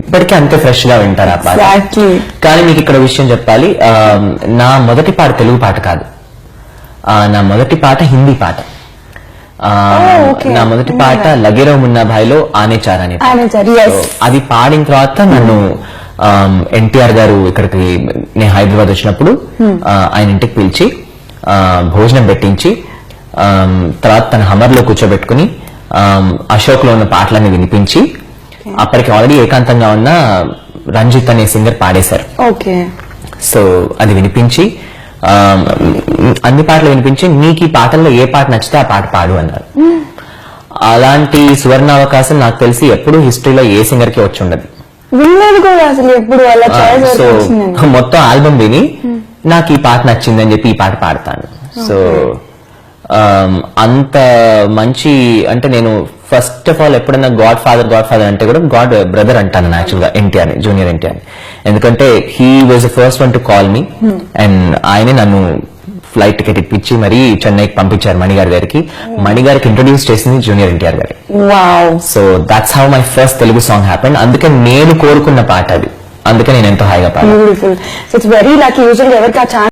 ఇప్పటికీ అంతే ఫ్రెష్ గా వింటారు ఆ పాట. కానీ మీకు ఇక్కడ విషయం చెప్పాలి, నా మొదటి పాట తెలుగు పాట కాదు, నా మొదటి పాట హిందీ పాట. నా మొదటి పాట లగేరో మున్నా భాయ్లో ఆనే చార్ అనే అది పాడిన తర్వాత నన్ను ఎన్టీఆర్ గారు ఇక్కడికి నేను హైదరాబాద్ వచ్చినప్పుడు ఆయన ఇంటికి పిలిచి భోజనం పెట్టించి తర్వాత తన హమర్ లో కూర్చోబెట్టుకుని అశోక్ లో ఉన్న పాటలన్నీ వినిపించి అప్పటికి ఆల్రెడీ ఏకాంతంగా ఉన్న రంజిత్ అనే సింగర్ పాడేశారు. సో అది వినిపించి అన్ని పాటలు వినిపించి నీకు ఈ పాటల్లో ఏ పాట నచ్చితే ఆ పాట పాడు అన్నారు. అలాంటి సువర్ణ అవకాశం నాకు తెలిసి ఎప్పుడు హిస్టరీలో ఏ సింగర్ కి వచ్చి ఉండదు. సో మొత్తం ఆల్బమ్ విని నాకు ఈ పాట నచ్చిందని చెప్పి ఈ పాట పాడతాను. సో అంత మంచి అంటే నేను ఫస్ట్ ఆఫ్ ఆల్ ఎప్పుడైనా గాడ్ ఫాదర్ అంటే కూడా గాడ్ బ్రదర్ అంటాను యాక్చువల్ గా ఎన్టీఆర్ ని, జూనియర్ ఎన్టీఆర్ ని. ఎందుకంటే he was the first one to call me and ఆయనే నన్ను ఫ్లైట్ టికెట్ ఇప్పించి మరీ చెన్నైకి పంపించారు మణిగారి గారికి. మణిగారికి ఇంట్రొడ్యూస్ చేసింది జూనియర్ ఎన్టీఆర్ గారి. So that's how my first Telugu song happened. అందుకే నేను కోరుకున్న పాట అది, అందుకే నేను ఎంతో హాయిగా పాడాను.